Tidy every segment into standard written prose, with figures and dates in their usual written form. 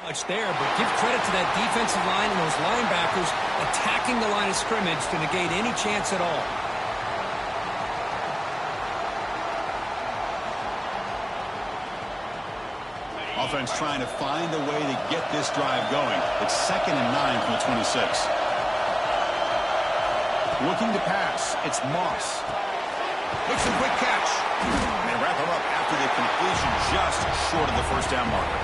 Much there, but give credit to that defensive line and those linebackers attacking the line of scrimmage to negate any chance at all. Offense trying to find a way to get this drive going. It's 2nd and 9 from the 26. Looking to pass. It's Moss. Makes a quick catch. And they wrap him up after the completion just short of the first down marker.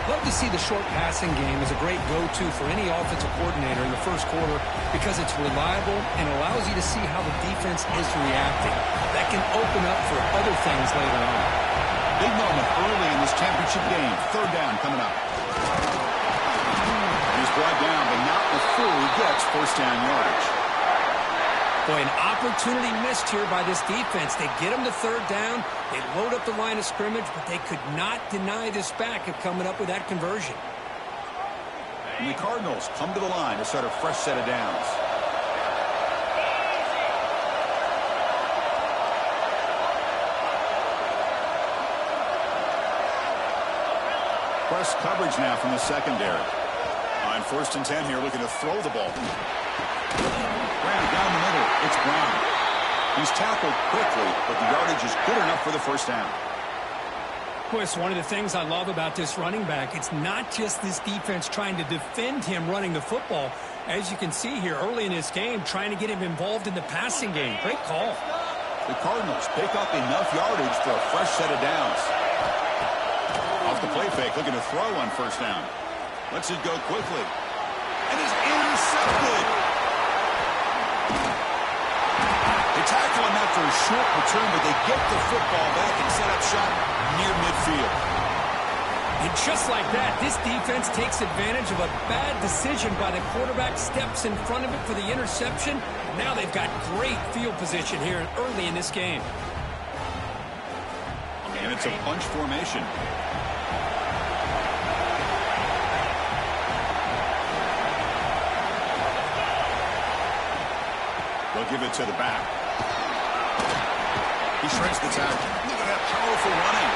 Love to see the short passing game as a great go-to for any offensive coordinator in the first quarter because it's reliable and allows you to see how the defense is reacting. That can open up for other things later on. Big moment early in this championship game. 3rd down coming up. He's brought down, but not before he gets first down yardage. Boy, an opportunity missed here by this defense. They get him to 3rd down. They load up the line of scrimmage, but they could not deny this back of coming up with that conversion. And the Cardinals come to the line to start a fresh set of downs. Press coverage now from the secondary. On 1st and 10 here, looking to throw the ball. Ran down the middle. It's Brown. He's tackled quickly, but the yardage is good enough for the first down. Boy, it's one of the things I love about this running back. It's not just this defense trying to defend him running the football. As you can see here early in this game, trying to get him involved in the passing game. Great call. The Cardinals pick up enough yardage for a fresh set of downs. Off the play fake, looking to throw on first down. Lets it go quickly. And is intercepted. They tackle him after a short return, but they get the football back and set up shop near midfield. And just like that, this defense takes advantage of a bad decision by the quarterback, steps in front of it for the interception. Now they've got great field position here early in this game. And it's a bunch formation. They'll give it to the back. He shrinks the tackle. Look at that powerful running.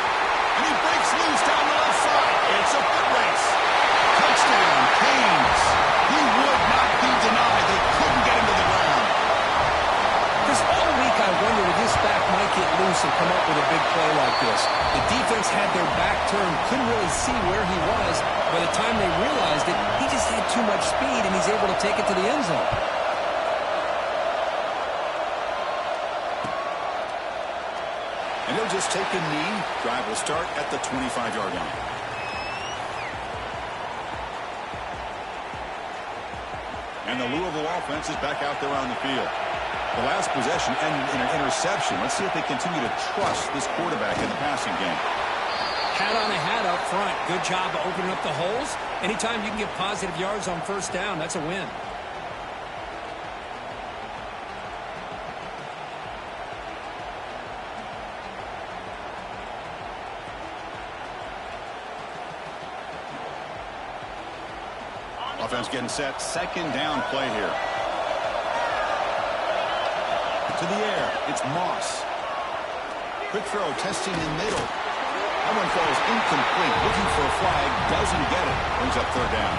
And he breaks loose down the left side. It's a foot race. Touchdown, Canes. He would not be denied. They couldn't get him to the ground. Because all week I wondered if this back might get loose and come up with a big play like this. The defense had their back turned, couldn't really see where he was. By the time they realized it, he just had too much speed, and he's able to take it to the end zone. And he'll just take a knee. Drive will start at the 25-yard line. And the Louisville offense is back out there on the field. The last possession ended in an interception. Let's see if they continue to trust this quarterback in the passing game. Hat on a hat up front. Good job of opening up the holes. Anytime you can get positive yards on first down, that's a win. Offense getting set. 2nd down play here. To the air. It's Moss. Quick throw. Testing in middle. That one falls incomplete. Looking for a flag. Doesn't get it. Brings up 3rd down.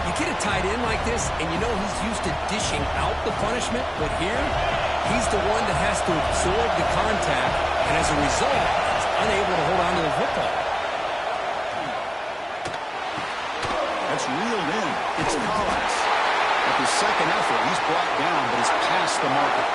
You get a tight end like this, and you know he's used to dishing out the punishment. But here, he's the one that has to absorb the contact. And as a result, he's unable to hold on to the football. That's reeled in. It's Collins. After second effort, he's brought down, but he's past the marker.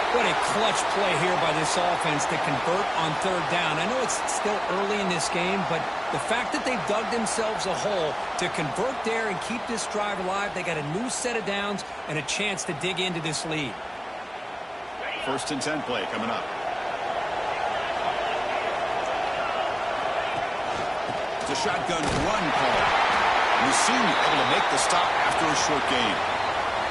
What a clutch play here by this offense to convert on 3rd down. I know it's still early in this game, but the fact that they've dug themselves a hole to convert there and keep this drive alive, they got a new set of downs and a chance to dig into this lead. 1st and 10 play coming up. It's a shotgun run call. You seem able to make the stop after a short gain.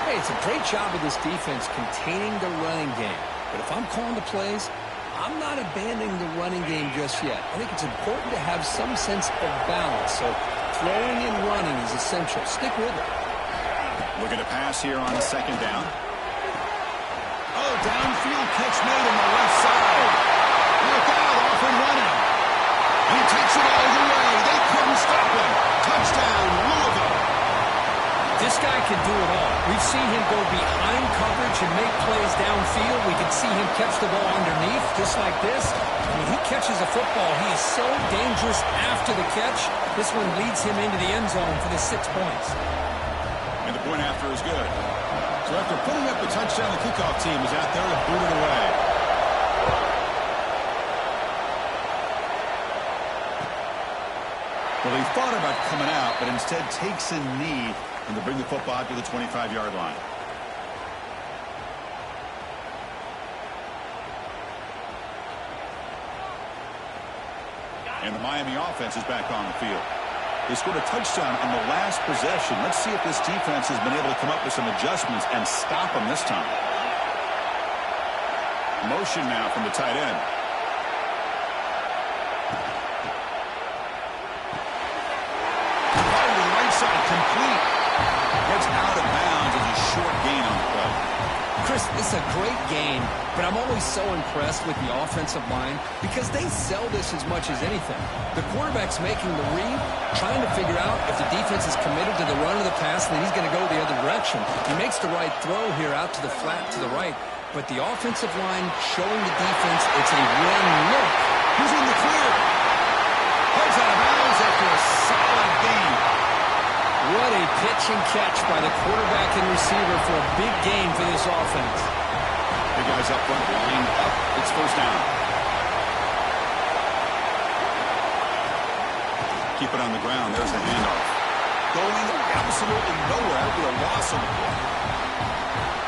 Hey, it's a great job of this defense containing the running game. But if I'm calling the plays, I'm not abandoning the running game just yet. I think it's important to have some sense of balance. So throwing and running is essential. Stick with it. Looking to pass here on 2nd down. Oh, downfield catch made on the left side. Look out, off and running. He takes it all the way. They couldn't stop him. We've seen him go behind coverage and make plays downfield. We can see him catch the ball underneath, just like this. When he catches a football, he is so dangerous after the catch. This one leads him into the end zone for the 6 points. And the point after is good. So after putting up the touchdown, the kickoff team is out there to boot it away. Well, he thought about coming out, but instead takes a knee and to bring the football out to the 25-yard line. And the Miami offense is back on the field. They scored a touchdown on the last possession. Let's see if this defense has been able to come up with some adjustments and stop them this time. Motion now from the tight end. Right to the right side, complete. Gets out of bounds as a short gain on the play. Chris, this is a great game, but I'm always so impressed with the offensive line because they sell this as much as anything. The quarterback's making the read, trying to figure out if the defense is committed to the run or the pass, and then he's going to go the other direction. He makes the right throw here out to the flat to the right, but the offensive line showing the defense it's a run look. Who's in the clear? Heads out of bounds after a solid gain. What a pitch and catch by the quarterback and receiver for a big gain for this offense. The guys up front lined up. It's first down. Keep it on the ground. There's the handoff. Going absolutely nowhere with a loss on the play.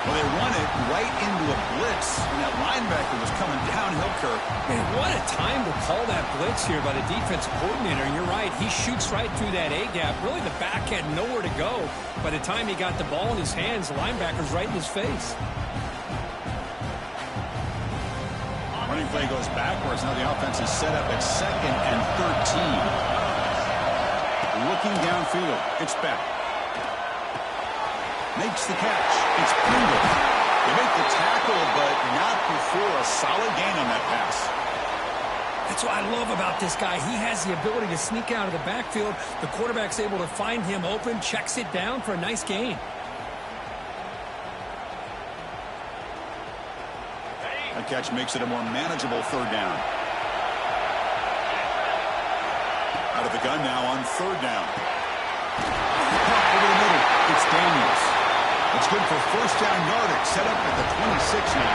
Well, they run it right into a blitz, and that linebacker was coming downhill, Kirk. Man, what a time to call that blitz here by the defensive coordinator. And you're right, he shoots right through that A-gap. Really, the back had nowhere to go. By the time he got the ball in his hands, the linebacker's right in his face. Running play goes backwards. Now the offense is set up at 2nd and 13. Looking downfield. It's back. Makes the catch. It's Pringle. They make the tackle, but not before a solid gain on that pass. That's what I love about this guy. He has the ability to sneak out of the backfield. The quarterback's able to find him open, checks it down for a nice gain. That catch makes it a more manageable 3rd down. Out of the gun now on 3rd down. Over the middle. It's Daniels. It's good for first down yardage. Set up at the 26 now.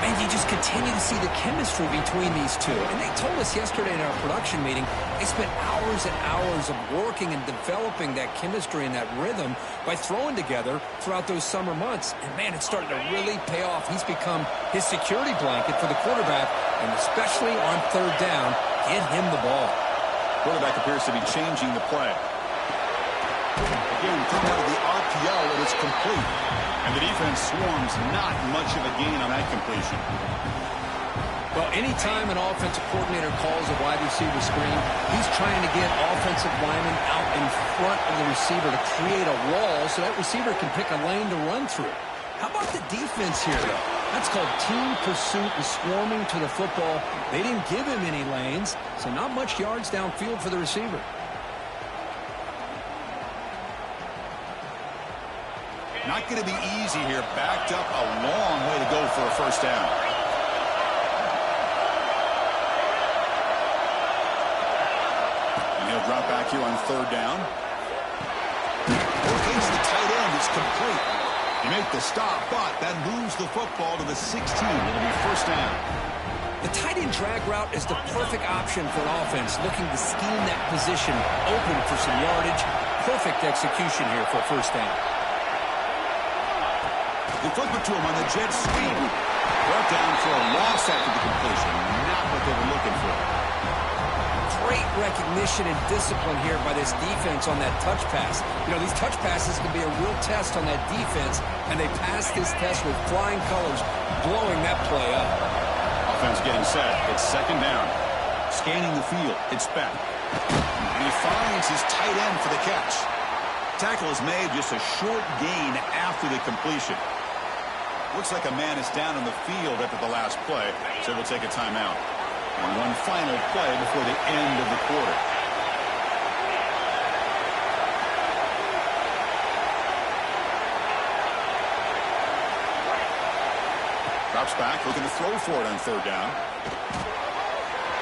And you just continue to see the chemistry between these two. And they told us yesterday in our production meeting, they spent hours and hours of working and developing that chemistry and that rhythm by throwing together throughout those summer months. And, man, it's starting to really pay off. He's become his security blanket for the quarterback, and especially on 3rd down, get him the ball. Quarterback appears to be changing the play. Again, thrown out of the RPO, and it's complete. And the defense swarms not much of a gain on that completion. Well, anytime an offensive coordinator calls a wide receiver screen, he's trying to get offensive linemen out in front of the receiver to create a wall so that receiver can pick a lane to run through. How about the defense here, though? That's called team pursuit and swarming to the football. They didn't give him any lanes, so not much yards downfield for the receiver. Not going to be easy here. Backed up a long way to go for a first down. And he'll drop back here on 3rd down. Locates the tight end. It's complete. You make the stop, but that moves the football to the 16. It'll be first down. The tight end drag route is the perfect option for an offense looking to scheme that position open for some yardage. Perfect execution here for a first down. They flip it to him on the jet sweep. Brought down for a loss after the completion. Not what they were looking for. Great recognition and discipline here by this defense on that touch pass. You know, these touch passes can be a real test on that defense, and they passed this test with flying colors, blowing that play up. Offense getting set. It's 2nd down. Scanning the field. It's back. And he finds his tight end for the catch. Tackle is made, just a short gain after the completion. Looks like a man is down on the field after the last play, so we'll take a timeout. And one final play before the end of the quarter. Drops back, looking to throw for it on third down.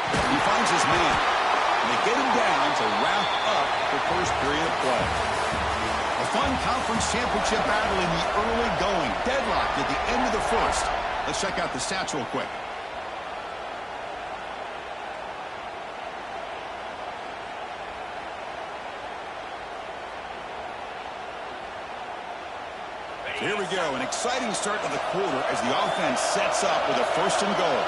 He finds his man. And they get him down to wrap up the first period of play. A fun conference championship battle in the early going. Deadlocked at the end of the first. Let's check out the stats real quick. Here we go, an exciting start to the quarter as the offense sets up with a first and goal.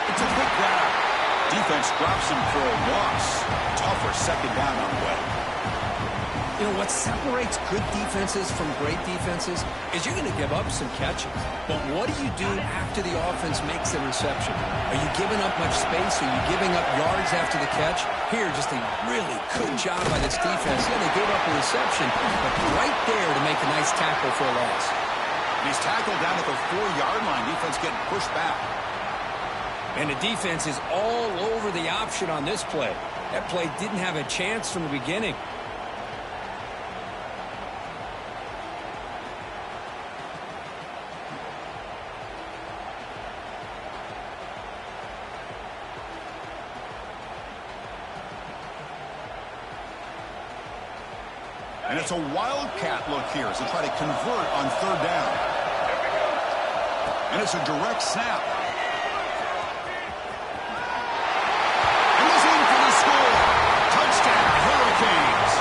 It's a quick grab. Defense drops him for a loss. Tougher second down on the way. You know, what separates good defenses from great defenses is you're going to give up some catches. But what do you do after the offense makes the reception? Are you giving up much space? Are you giving up yards after the catch? Here, just a really good job by this defense. Yeah, they gave up a reception, but right there to make a nice tackle for a loss. And he's tackled down at the 4-yard line. Defense getting pushed back. And the defense is all over the option on this play. That play didn't have a chance from the beginning. And it's a wildcat look here as they try to convert on third down. And it's a direct snap. And he's in for the score. Touchdown, Hurricanes.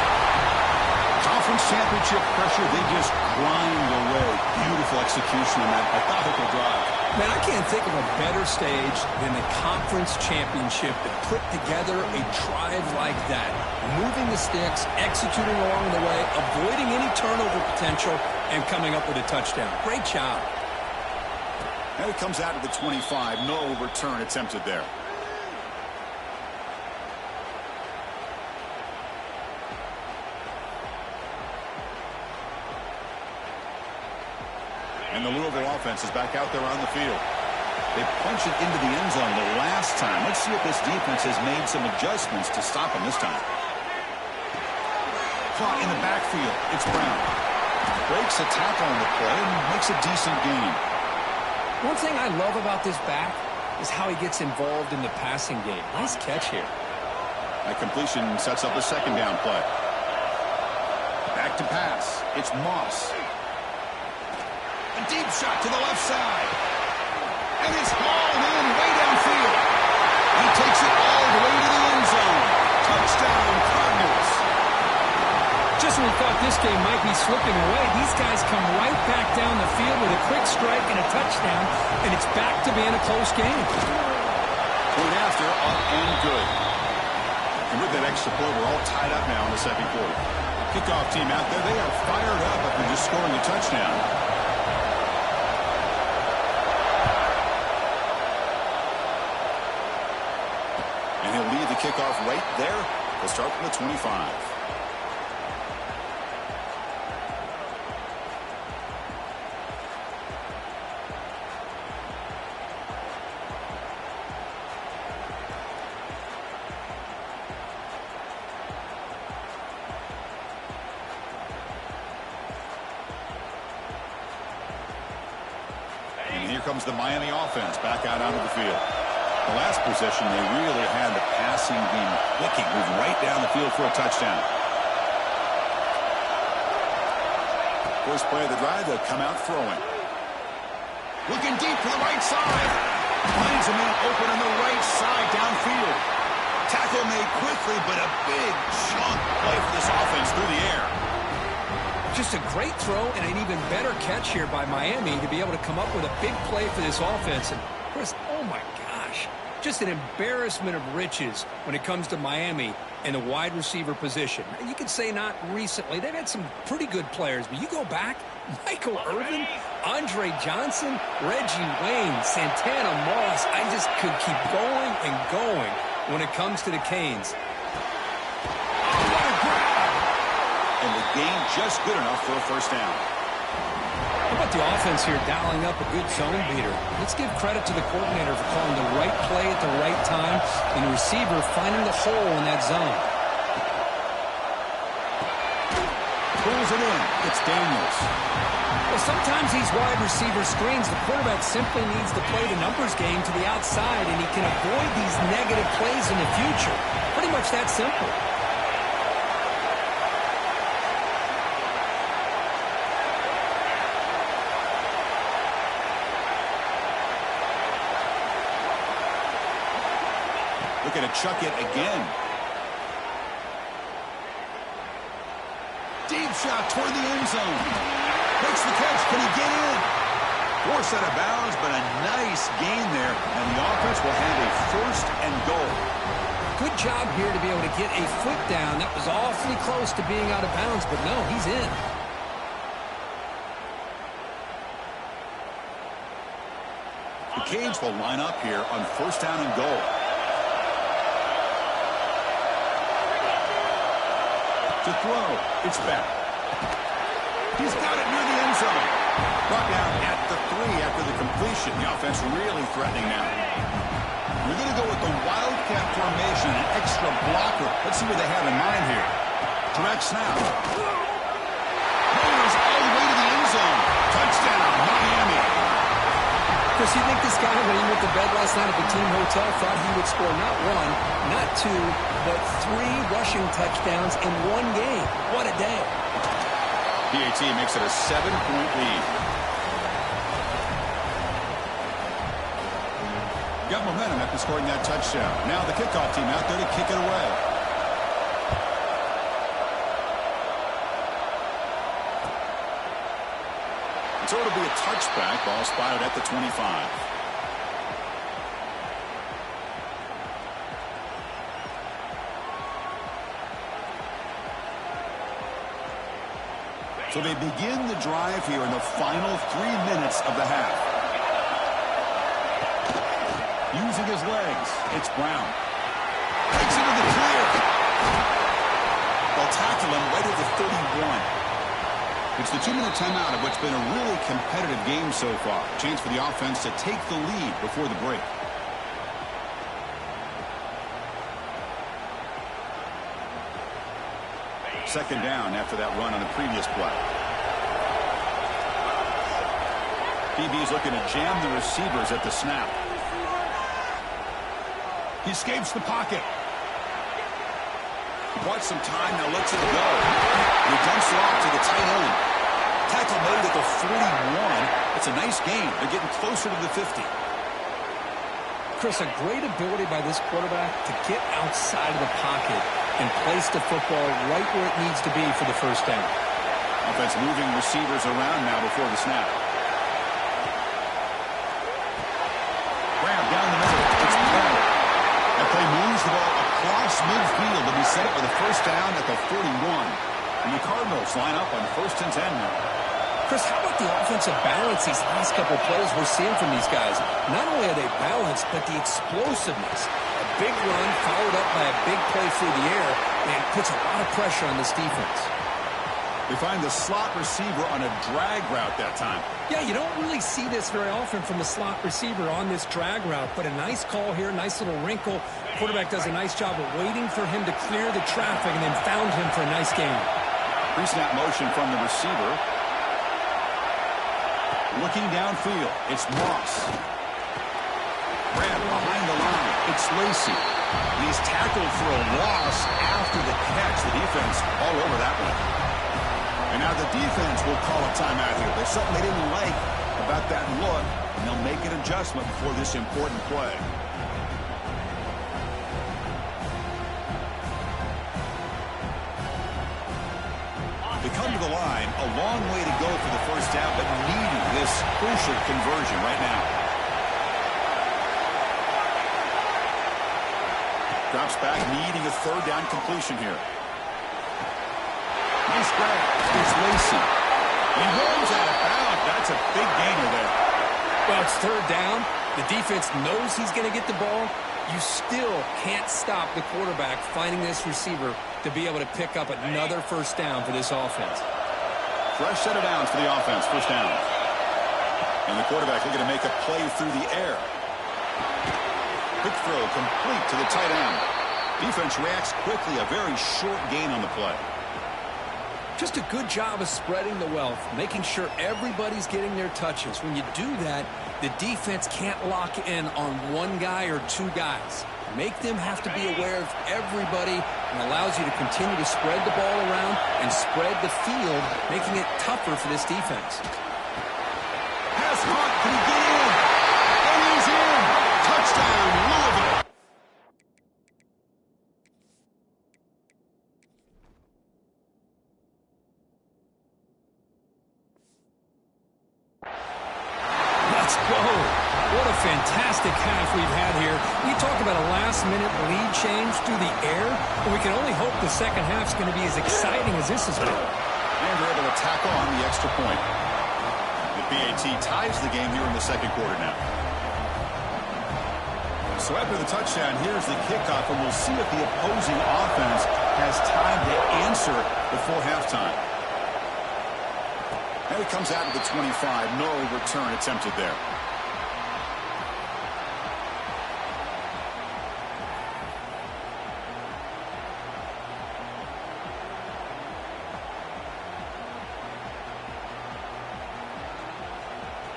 Conference championship pressure, they just grind away. Beautiful execution on that methodical drive. Man, I can't think of a better stage than the conference championship to put together a drive like that. Moving the sticks, executing along the way, avoiding any turnover potential, and coming up with a touchdown. Great job. And it comes out of the 25. No return attempted there. And the Louisville offense is back out there on the field. They punch it into the end zone the last time. Let's see if this defense has made some adjustments to stop them this time. Caught in the backfield. It's Brown. Breaks a tackle on the play and makes a decent gain. One thing I love about this back is how he gets involved in the passing game. Nice catch here. That completion sets up a second down play. Back to pass. It's Moss. A deep shot to the left side. And it's hauled in way downfield. He takes it all the way to the end zone. Touchdown, Cardinals. Just when we thought this game might be slipping away, these guys come right back down the field with a quick strike and a touchdown, and it's back to being a close game. Point after, up and good. And with that extra point, we're all tied up now in the second quarter. Kickoff team out there, they are fired up after just scoring a touchdown. And he'll lead the kickoff right there. We'll start from the 25. Comes the Miami offense back out onto the field. The last possession, they really had the passing game clicking, moving right down the field for a touchdown. First play of the drive, they'll come out throwing. Looking deep to the right side. Finds a man open on the right side downfield. Tackle made quickly, but a big chunk play for this offense through the air. Just a great throw and an even better catch here by Miami to be able to come up with a big play for this offense. And Chris, oh my gosh, just an embarrassment of riches when it comes to Miami and the wide receiver position. You could say not recently. They've had some pretty good players, but you go back, Michael Irvin, Andre Johnson, Reggie Wayne, Santana Moss. I just could keep going and going when it comes to the Canes. And the gain just good enough for a first down. How about the offense here dialing up a good zone beater? Let's give credit to the coordinator for calling the right play at the right time and the receiver finding the hole in that zone. Pulls it in. It's Daniels. Well, sometimes these wide receiver screens, the quarterback simply needs to play the numbers game to the outside, and he can avoid these negative plays in the future. Pretty much that simple. Looking to chuck it again. Deep shot toward the end zone. Makes the catch. Can he get in? Forced out of bounds, but a nice gain there. And the offense will have a first and goal. Good job here to be able to get a foot down. That was awfully close to being out of bounds, but no, he's in. The Canes will line up here on first down and goal. To throw, it's back. He's got it near the end zone. Brought down at the 3 after the completion. The offense really threatening now. We're going to go with the Wildcat formation, an extra blocker. Let's see what they have in mind here. Direct snap. Rolls all the way to the end zone. Touchdown, Miami. Chris, you think this guy, when he went to bed last night at the team hotel, thought he would score not 1, not 2, but 3 rushing touchdowns in one game? What a day. PAT makes it a 7-point lead. Got momentum after scoring that touchdown. Now the kickoff team out there to kick it away. So it'll be a touchback. Ball spotted at the 25. So they begin the drive here in the final 3 minutes of the half. Using his legs, it's Brown. Takes it to the clear. They'll tackle him right at the 31. It's the 2-minute timeout of what's been a really competitive game so far. Chance for the offense to take the lead before the break. Second down after that run on the previous play. DB's looking to jam the receivers at the snap. He escapes the pocket. Bought some time, now lets it go. He dumps it off to the tight end. Tackle made at the 41. It's a nice gain. They're getting closer to the 50. Chris, a great ability by this quarterback to get outside of the pocket and place the football right where it needs to be for the first down. Offense moving receivers around now before the snap. Grab down the middle. It's Brown. That play moves the ball across midfield to be set up with a first down at the 41. And the Cardinals line up on 1st and 10 now. Chris, how about the offensive balance these last couple plays we're seeing from these guys? Not only are they balanced, but the explosiveness. A big run followed up by a big play through the air, and puts a lot of pressure on this defense. They find the slot receiver on a drag route that time. Yeah, you don't really see this very often from a slot receiver on this drag route, but a nice call here, nice little wrinkle. Quarterback does a nice job of waiting for him to clear the traffic and then found him for a nice gain. Pre-snap motion from the receiver. Looking downfield, it's Moss. Grab behind the line, it's Lacey. He's tackled for a loss after the catch. The defense all over that one. And now the defense will call a timeout here. There's something they didn't like about that look, and they'll make an adjustment before this important play. They come to the line, a long way to go for the first down, but needing this crucial conversion right now. Drops back, needing a third down completion here. Nice grab. It's Lacey. He rolls out of bounds. That's a big gainer there. Well, it's third down. The defense knows he's going to get the ball. You still can't stop the quarterback finding this receiver to be able to pick up another first down for this offense. Fresh set of downs for the offense. First down. And the quarterback looking to make a play through the air. Quick throw complete to the tight end. Defense reacts quickly. A very short gain on the play. Just a good job of spreading the wealth, making sure everybody's getting their touches. When you do that, the defense can't lock in on one guy or two guys. Make them have to be aware of everybody, and allows you to continue to spread the ball around and spread the field, making it tougher for this defense. Pass caught. Can he get in? And he's in. Touchdown, Louisville. Let's go. What a fantastic half we've had here. We talked about a last-minute lead change through the air, and we can only hope the second half's going to be as exciting as this has been. And they're able to tackle on the extra point. The PAT ties the game here in the second quarter now. So after the touchdown, here's the kickoff, and we'll see if the opposing offense has time to answer before halftime. And it comes out to the 25. No return attempted there.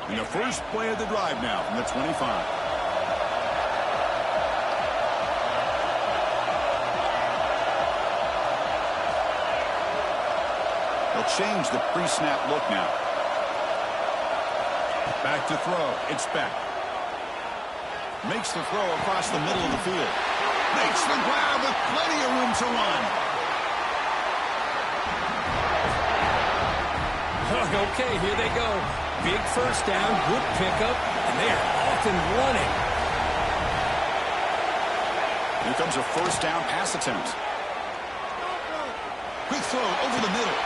And the first play of the drive now from the 25. They'll change the pre-snap look now. Back to throw. It's Beck. Makes the throw across the middle of the field. Makes the grab with plenty of room to run. Okay, here they go. Big first down, good pickup, and they are off and running. Here comes a first down pass attempt. Quick throw over the middle.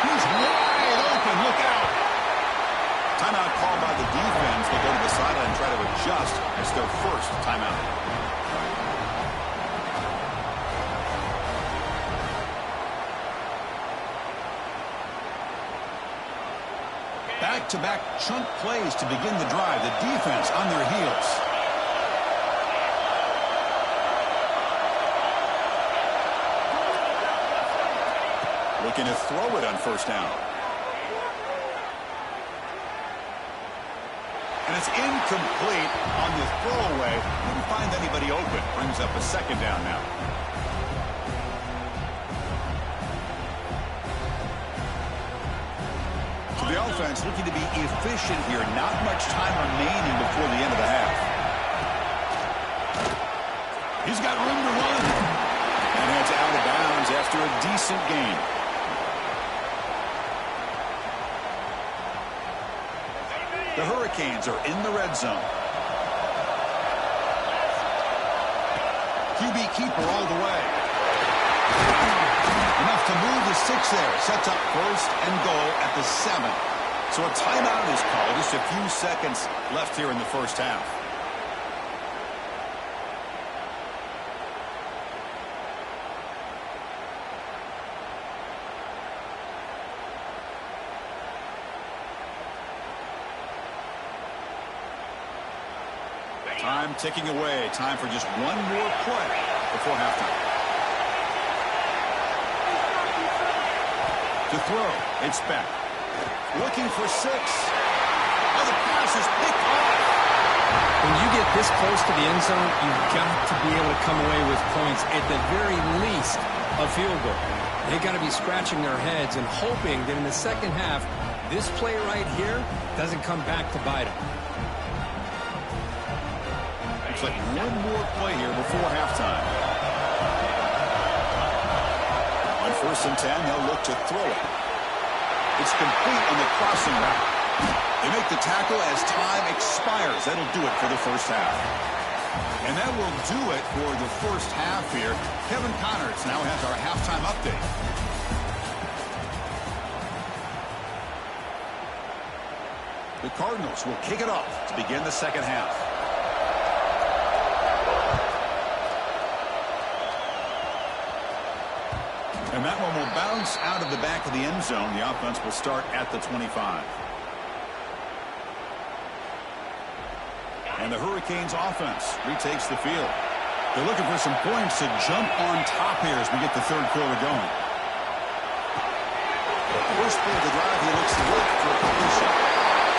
He's wide open. Look out. Timeout called by the defense. They go to the sideline and try to adjust. It's their first timeout. Back-to-back chunk plays to begin the drive. The defense on their heels. Looking to throw it on first down. And it's incomplete on the throwaway. Didn't find anybody open. Brings up a second down now. The offense looking to be efficient here. Not much time remaining before the end of the half. He's got room to run. And heads out of bounds after a decent gain. The Hurricanes are in the red zone. QB keeper all the way. Enough to move the 6 there. Sets up first and goal at the 7. So a timeout is called. Just a few seconds left here in the first half. Time ticking away. Time for just one more play before halftime. To throw, it's back. Looking for 6. Oh, the pass is picked off. When you get this close to the end zone, you've got to be able to come away with points, at the very least, a field goal. They've got to be scratching their heads and hoping that in the second half, this play right here doesn't come back to bite them. Looks like one more play here before halftime. On 1st and 10, they'll look to throw it. It's complete on the crossing route. They make the tackle as time expires. That'll do it for the first half. And that will do it for the first half here. Kevin Connors now has our halftime update. The Cardinals will kick it off to begin the second half. And that one will bounce out of the back of the end zone. The offense will start at the 25. And the Hurricanes offense retakes the field. They're looking for some points to jump on top here as we get the third quarter going. First play of the drive, he looks to look for a completion.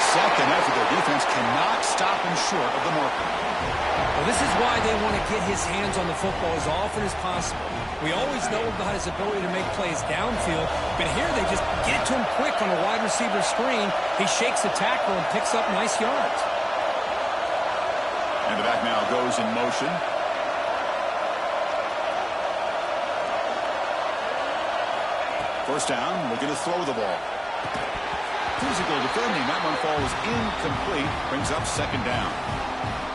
Second effort, their defense cannot stop him short of the marker. Well, this is why they want to get his hands on the football as often as possible. We always know about his ability to make plays downfield, but here they just get to him quick on a wide receiver screen. He shakes the tackle and picks up nice yards. And the back now goes in motion. First down, looking to throw the ball. Physical defending, that one falls incomplete, brings up second down.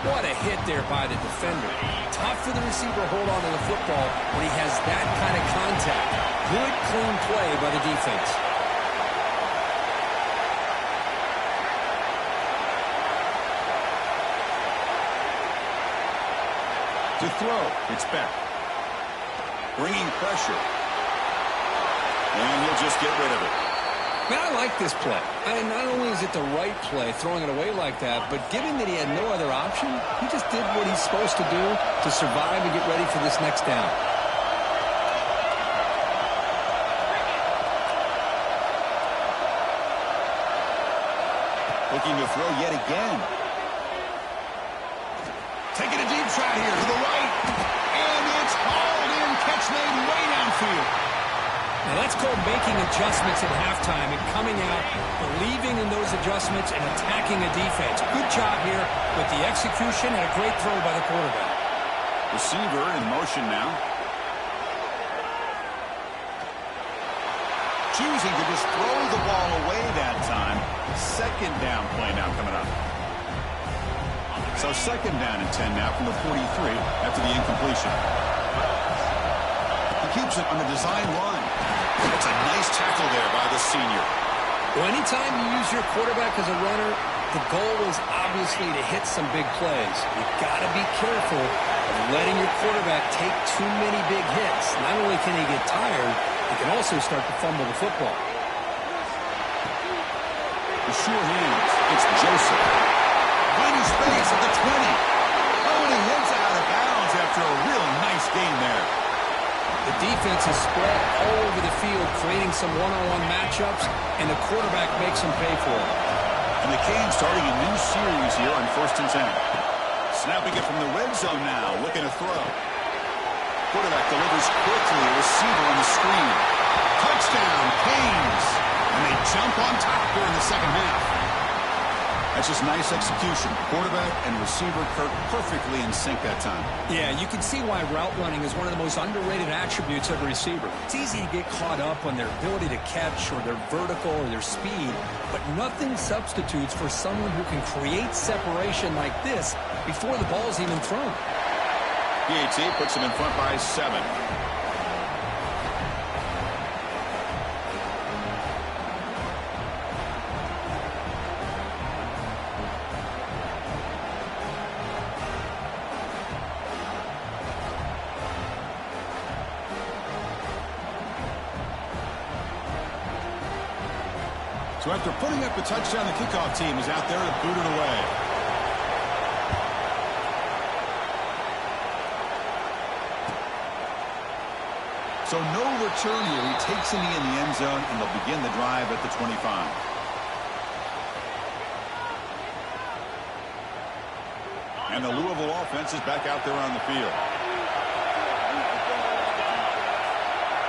What a hit there by the defender. Tough for the receiver to hold on to the football when he has that kind of contact. Good, clean play by the defense. To throw, it's Beck. Bringing pressure. And he'll just get rid of it. Man, I like this play. Not only is it the right play, throwing it away like that, but given that he had no other option, he just did what he's supposed to do to survive and get ready for this next down. Looking to throw yet again. Taking a deep shot here to the right. And it's hauled in. Catch made way downfield. Now that's called making adjustments at halftime and coming out, believing in those adjustments and attacking a defense. Good job here with the execution and a great throw by the quarterback. Receiver in motion now. Choosing to just throw the ball away that time. Second down play now coming up. So second down and 10 now from the 43 after the incompletion. He keeps it on the design run. That's a nice tackle there by the senior. Well, anytime you use your quarterback as a runner, the goal is obviously to hit some big plays. You've got to be careful of letting your quarterback take too many big hits. Not only can he get tired, he can also start to fumble the football. The sure hands. It's Joseph. Finding space at the 20. Oh, and he heads out of bounds after a real nice game there. The defense is spread all over the field, creating some one-on-one matchups, and the quarterback makes them pay for it. And the Canes starting a new series here on 1st and 10. Snapping it from the red zone now, looking to throw. Quarterback delivers quickly, a receiver on the screen. Touchdown, Canes! And they jump on top here in the second half. That's just nice execution. Quarterback and receiver Kirk perfectly in sync that time. Yeah, you can see why route running is one of the most underrated attributes of a receiver. It's easy to get caught up on their ability to catch or their vertical or their speed, but nothing substitutes for someone who can create separation like this before the ball's even thrown. PAT puts him in front by 7. So after putting up the touchdown, the kickoff team is out there to boot it away. So no return here. He takes him in the end zone, and they'll begin the drive at the 25. And the Louisville offense is back out there on the field.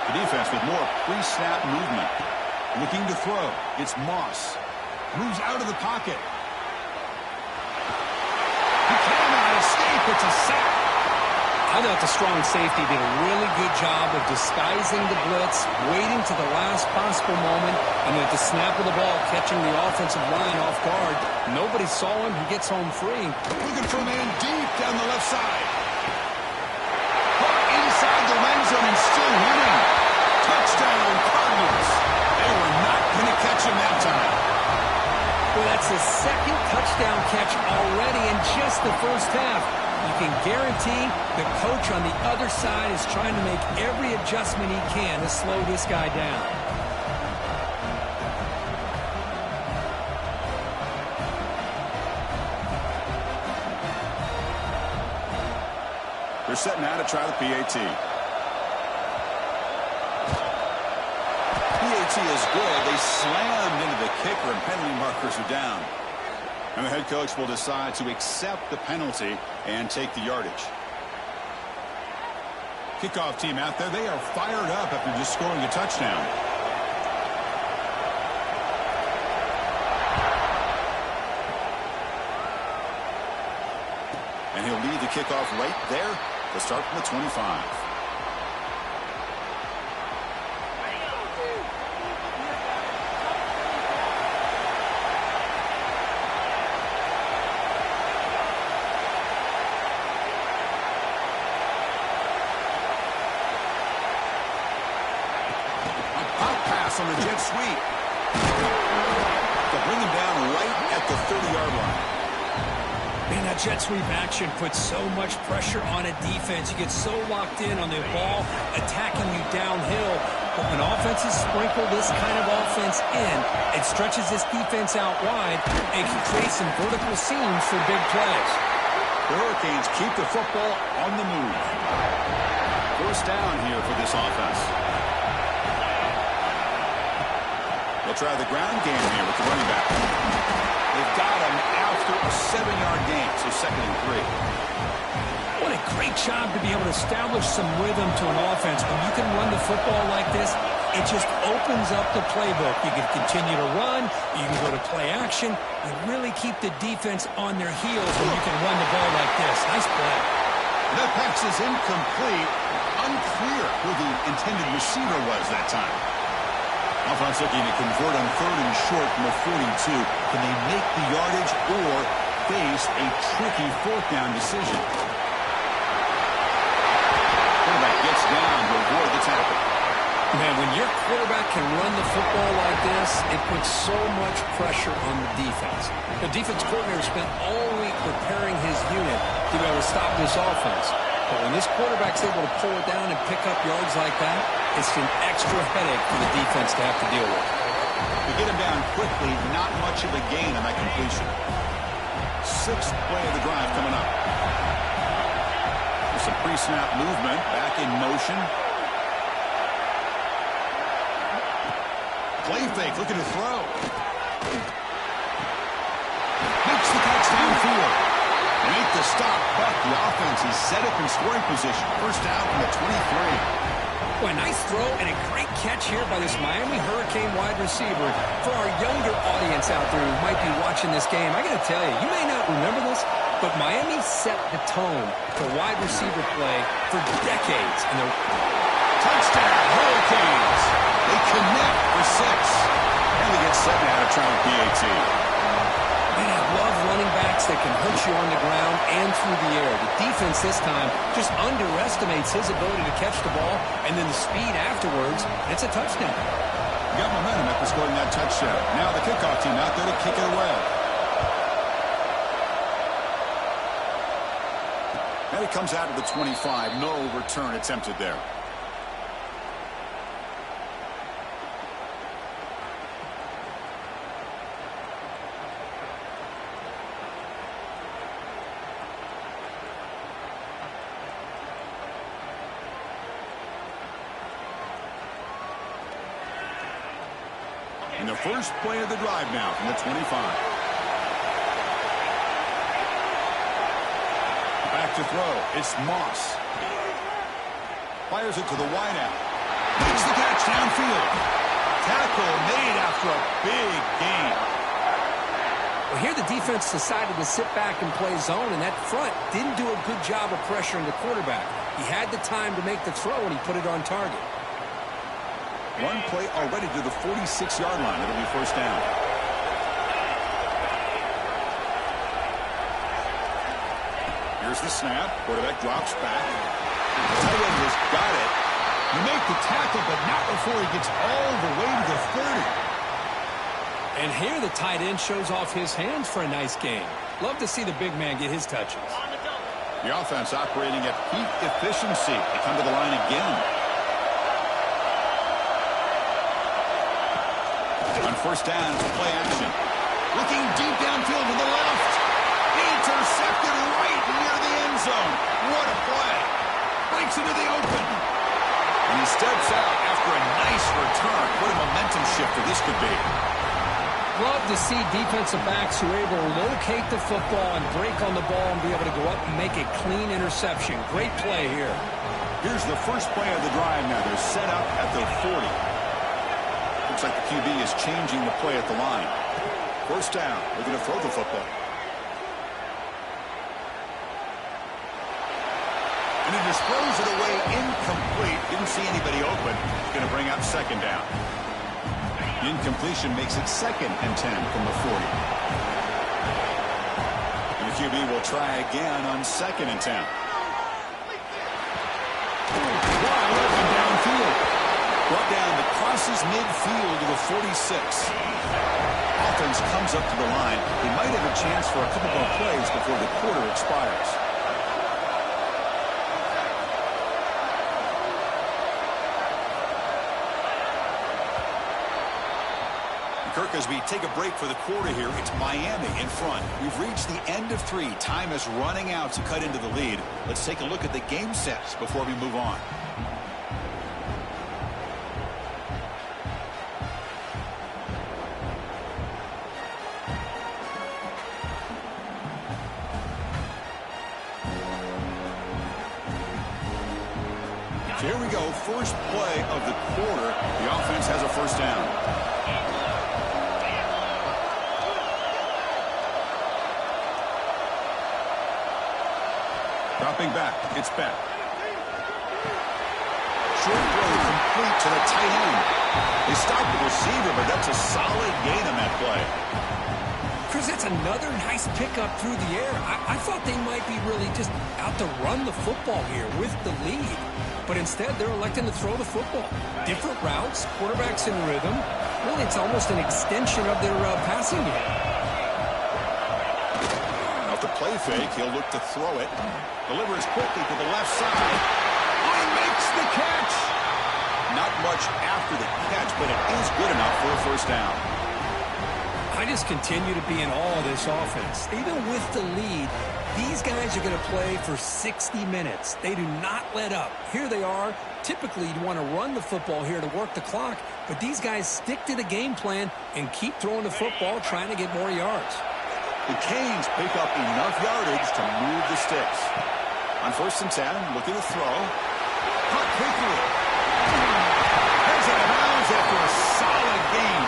The defense with more pre-snap movement. Looking to throw. It's Moss. Moves out of the pocket. He cannot escape. It's a sack. I thought the strong safety did a really good job of disguising the blitz, waiting to the last possible moment, and at the snap of the ball, catching the offensive line off guard. Nobody saw him. He gets home free. Looking for a man deep down the left side. Caught inside the red zone and still winning. Touchdown, Cardinals. They were not going to catch him that time. Well, that's his second touchdown catch already in just the first half. You can guarantee the coach on the other side is trying to make every adjustment he can to slow this guy down. They're setting out to try the PAT. PAT is good. They slammed into the kicker, and penalty markers are down. And the head coach will decide to accept the penalty and take the yardage. Kickoff team out there. They are fired up after just scoring a touchdown. And he'll lead the kickoff right there to start from the 25. On the jet sweep to bring him down right at the 30-yard line. Man, that jet sweep action puts so much pressure on a defense. You get so locked in on the ball attacking you downhill. But when offenses sprinkle this kind of offense in, it stretches this defense out wide and can create some vertical seams for big plays. The Hurricanes keep the football on the move. First down here for this offense. They'll try the ground game here with the running back. They've got him after a 7-yard gain, so 2nd and 3. What a great job to be able to establish some rhythm to an offense. When you can run the football like this, it just opens up the playbook. You can continue to run. You can go to play action. You really keep the defense on their heels when you can run the ball like this. Nice play. That pass is incomplete. Unclear who the intended receiver was that time. Offense looking to convert on 3rd and short from the 42. Can they make the yardage or face a tricky 4th down decision? Quarterback gets down to avoid the tackle. Man, when your quarterback can run the football like this, it puts so much pressure on the defense. The defense coordinator spent all week preparing his unit to be able to stop this offense. But when this quarterback's able to pull it down and pick up yards like that, it's an extra headache for the defense to have to deal with. To get him down quickly, not much of a gain on that completion. 6th play of the drive coming up. There's some pre-snap movement, back in motion. Play fake, looking to throw. Makes the catch downfield. They make the stop, but the offense is set up in scoring position. First down from the 23. Boy, nice throw and a great catch here by this Miami Hurricane wide receiver. For our younger audience out there who might be watching this game, I got to tell you, you may not remember this, but Miami set the tone for wide receiver play for decades. And the touchdown, Hurricanes. They connect for 6. And they get 7 out of trying PAT. Man, I love running backs that can hurt you on the ground and through the air. The defense this time just underestimates his ability to catch the ball, and then the speed afterwards, it's a touchdown. You got momentum after scoring that touchdown. Now the kickoff team out there to kick it away. And it comes out of the 25. No return attempted there. And the first play of the drive now from the 25. Back to throw. It's Moss. Fires it to the wideout. Makes the catch downfield. Tackle made after a big gain. Well, here the defense decided to sit back and play zone, and that front didn't do a good job of pressuring the quarterback. He had the time to make the throw, and he put it on target. One play already to the 46-yard line. It'll be first down. Here's the snap. Quarterback drops back. Tight end has got it. You make the tackle, but not before he gets all the way to the 30. And here the tight end shows off his hands for a nice game. Love to see the big man get his touches. The offense operating at peak efficiency. They come to the line again. On first down, it's play action. Looking deep downfield to the left. Intercepted right near the end zone. What a play. takes it to the open. And he steps out after a nice return. What a momentum shifter this could be. Love to see defensive backs who are able to locate the football and break on the ball and be able to go up and make a clean interception. Great play here. Here's the first play of the drive now. They're set up at their 40. Looks like the QB is changing the play at the line. First down. They're going to throw the football. And he just throws it away incomplete. Didn't see anybody open. He's going to bring up second down. The incompletion makes it 2nd and 10 from the 40. And the QB will try again on 2nd and 10. Wide open downfield. Brought down that crosses midfield to the 46. Offense comes up to the line. They might have a chance for a couple more plays before the quarter expires. Kirk, as we take a break for the quarter here, it's Miami in front. We've reached the end of 3. Time is running out to cut into the lead. Let's take a look at the game sets before we move on. So here we go. First play of the quarter. The offense has a first down. Dropping back. It's back. Short throw complete to the tight end. They stopped the receiver, but that's a solid gain on that play. Chris, that's another nice pickup through the air. I thought they might be really just out to run the football here with the lead. But instead, they're electing to throw the football. Different routes, quarterbacks in rhythm. Really, it's almost an extension of their passing game. Off the play fake, he'll look to throw it. Delivers quickly to the left side. He makes the catch. Not much after the catch, but it is good enough for a first down. I just continue to be in awe of this offense. Even with the lead, these guys are going to play for 60 minutes. They do not let up. Here they are. Typically, you'd want to run the football here to work the clock, but these guys stick to the game plan and keep throwing the football, trying to get more yards. The Canes pick up enough yardage to move the sticks. On 1st and 10, looking to throw. Caught quickly. Heads out of bounds after a solid gain.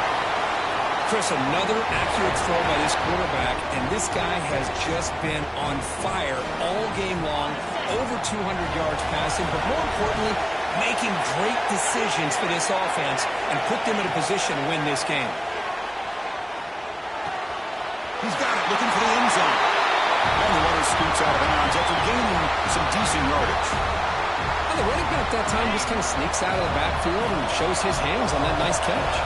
Chris, another accurate throw by this quarterback, and this guy has just been on fire all game long, over 200 yards passing, but more importantly, making great decisions for this offense and put them in a position to win this game. He's got it, looking for the end zone. And the runner scoots out of bounds after gaining some decent yardage. Well, the running back that time just kind of sneaks out of the backfield and shows his hands on that nice catch.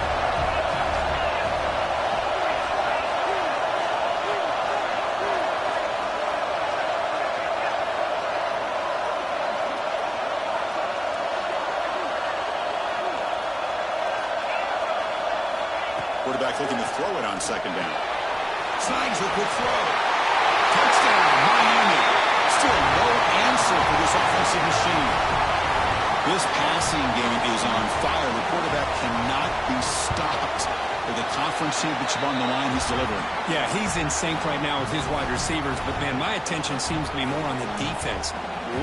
Quarterback looking to throw it on 2nd down. Signs a good throw. Touchdown, Miami. Still no answer for this offensive machine. This passing game is on fire. The quarterback cannot be stopped. With the conference championship on the line, he's delivering. Yeah, he's in sync right now with his wide receivers, but, man, my attention seems to be more on the defense.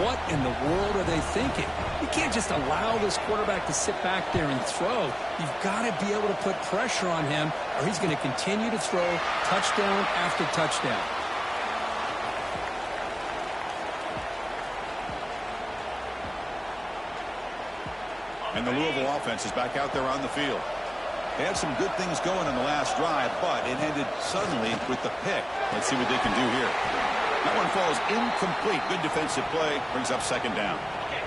What in the world are they thinking? You can't just allow this quarterback to sit back there and throw. You've got to be able to put pressure on him, or he's going to continue to throw touchdown after touchdown. And the Louisville offense is back out there on the field. They had some good things going on the last drive, but it ended suddenly with the pick. Let's see what they can do here. That one falls incomplete. Good defensive play. Brings up 2nd down.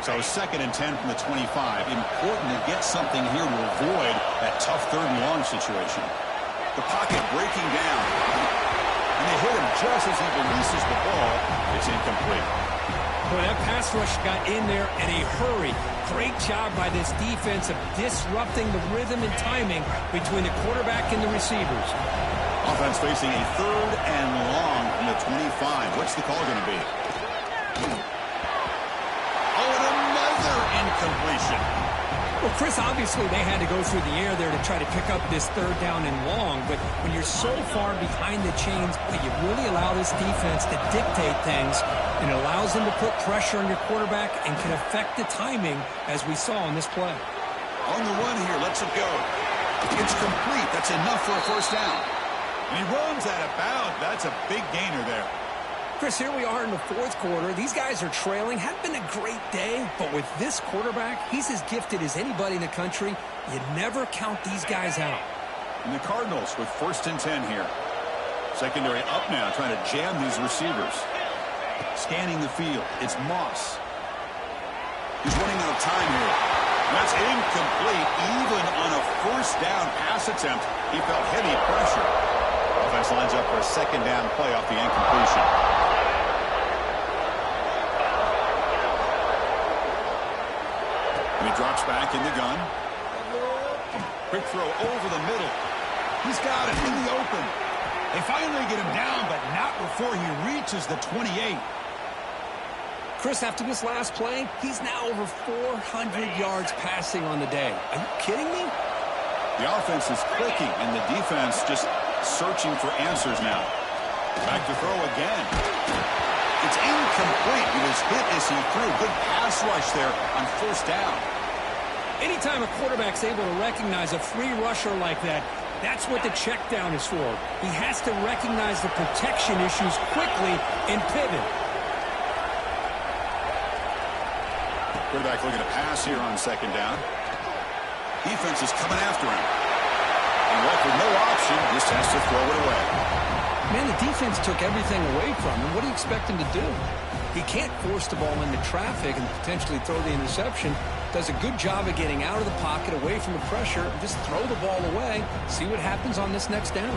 So 2nd and 10 from the 25. Important to get something here to avoid that tough 3rd and long situation. The pocket breaking down. And they hit him just as he releases the ball. It's incomplete. Boy, that pass rush got in there in a hurry. Great job by this defense of disrupting the rhythm and timing between the quarterback and the receivers. Offense facing a 3rd and long from the 25. What's the call going to be? Oh, and incompletion. Well, Chris, obviously they had to go through the air there to try to pick up this third down and long, but when you're so far behind the chains, you really allow this defense to dictate things, and it allows them to put pressure on your quarterback and can affect the timing, as we saw on this play. On the run here, lets it go. It's complete. That's enough for a first down. And he runs out of bounds. That's a big gainer there. Chris, here we are in the fourth quarter. These guys are trailing. Had been a great day, but with this quarterback, he's as gifted as anybody in the country. You never count these guys out. And the Cardinals with 1st and 10 here. Secondary up now, trying to jam these receivers. Scanning the field. It's Moss. He's running out of time here. That's incomplete. Even on a first down pass attempt, he felt heavy pressure. Offense lines up for a second down play off the incompletion. And he drops back in the gun. Quick throw over the middle. He's got it in the open. They finally get him down, but not before he reaches the 28. Chris, after this last play, he's now over 400 yards passing on the day. Are you kidding me? The offense is clicking, and the defense just searching for answers now. Back to throw again. It's incomplete. He was hit as he threw. Good pass rush there on first down. Anytime a quarterback's able to recognize a free rusher like that, that's what the check down is for. He has to recognize the protection issues quickly and pivot. Quarterback looking to pass here on second down. Defense is coming after him. And with no option, just has to throw it away. Man, the defense took everything away from him. What do you expect him to do? He can't force the ball into traffic and potentially throw the interception. Does a good job of getting out of the pocket, away from the pressure, just throw the ball away, see what happens on this next down.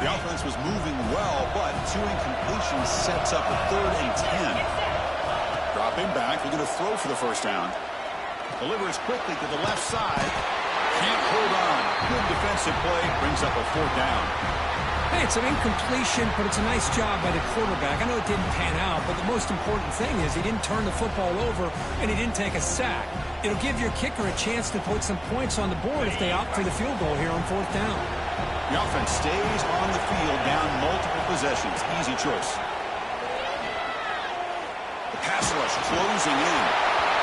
The offense was moving well, but 2 incompletions sets up a 3rd and 10. Dropping back, looking to throw for the first down. Delivers quickly to the left side. Can't hold on. Good defensive play, brings up a 4th down. Hey, it's an incompletion, but it's a nice job by the quarterback. I know it didn't pan out, but the most important thing is he didn't turn the football over and he didn't take a sack. It'll give your kicker a chance to put some points on the board if they opt for the field goal here on 4th down. The offense stays on the field, down multiple possessions. Easy choice. The pass rush closing in.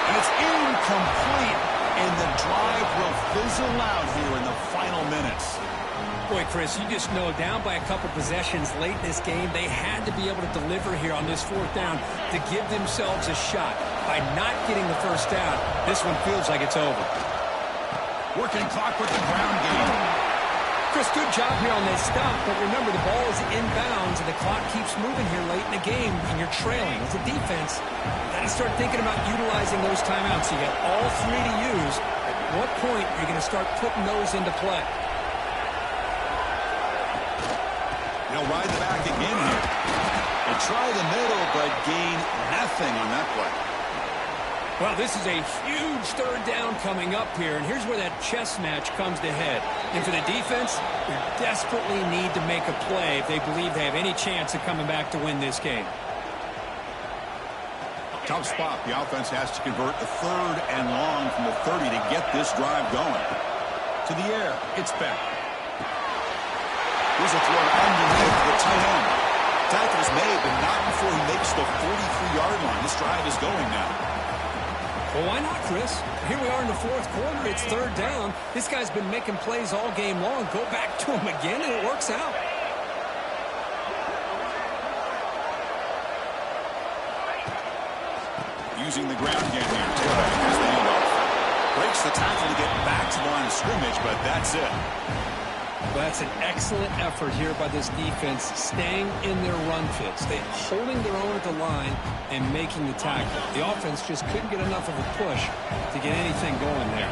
And it's incomplete. And the drive will fizzle out here in the final minutes. Boy, Chris, you just know down by a couple possessions late in this game, they had to be able to deliver here on this 4th down to give themselves a shot. By not getting the first down, this one feels like it's over. Working clock with the ground game. Chris, good job here on this stop, but remember the ball is inbounds and the clock keeps moving here late in the game and you're trailing. As a defense, you got to start thinking about utilizing those timeouts. You got all 3 to use. At what point are you going to start putting those into play? They'll ride the back again here. They try the middle, but gain nothing on that play. Well, this is a huge 3rd down coming up here, and here's where that chess match comes to head. And for the defense, they desperately need to make a play if they believe they have any chance of coming back to win this game. Tough spot. The offense has to convert a 3rd and long from the 30 to get this drive going. To the air, it's back. Here's a throw underneath the tight end. Tackle's made, but not before he makes the 43-yard line. This drive is going now. Well, why not, Chris? Here we are in the 4th quarter. It's 3rd down. This guy's been making plays all game long. Go back to him again, and it works out. Using the ground game here. Tailback has the handoff. Breaks the tackle to get back to the line of scrimmage, but that's it. Well, that's an excellent effort here by this defense, staying in their run fits. They're holding their own at the line and making the tackle. The offense just couldn't get enough of a push to get anything going there.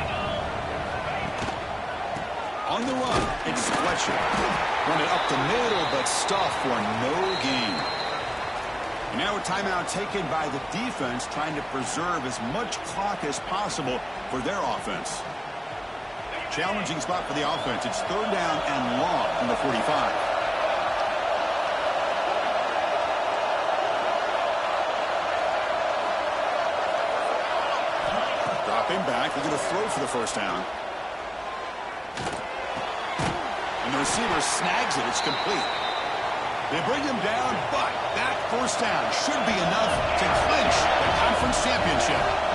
On the run, it's Fletcher. Run it up the middle, but stuffed for no gain. And now a timeout taken by the defense, trying to preserve as much clock as possible for their offense. Challenging spot for the offense. It's 3rd down and long from the 45. Stepping back, they're going to throw for the first down. And the receiver snags it. It's complete. They bring him down, but that first down should be enough to clinch the conference championship.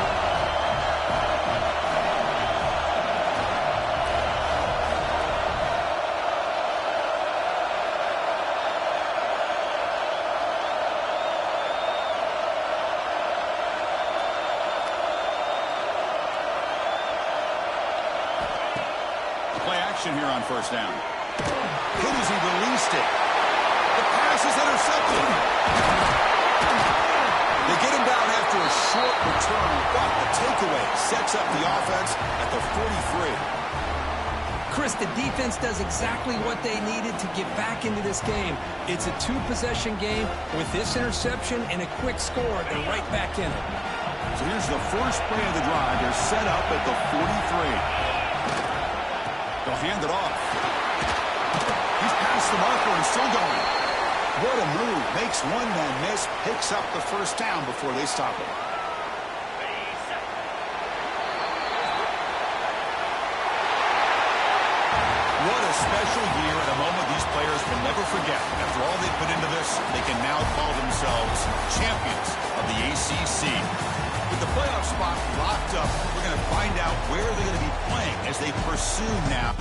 Play action here on first down. Hit as he released it. The pass is intercepted. They get him down after a short return, but the takeaway sets up the offense at the 43. Chris, the defense does exactly what they needed to get back into this game. It's a two-possession game. With this interception and a quick score, they're right back in it. So here's the first play of the drive. They're set up at the 43. They'll hand it off. He's past the marker and still going. What a move. Makes one man miss. Picks up the first down before they stop him. What a special year and a moment these players will never forget. After all they put into this, they can now call themselves champions of the ACC. With the playoff spot locked up, we're going to find out where they're going to be playing as they pursue now.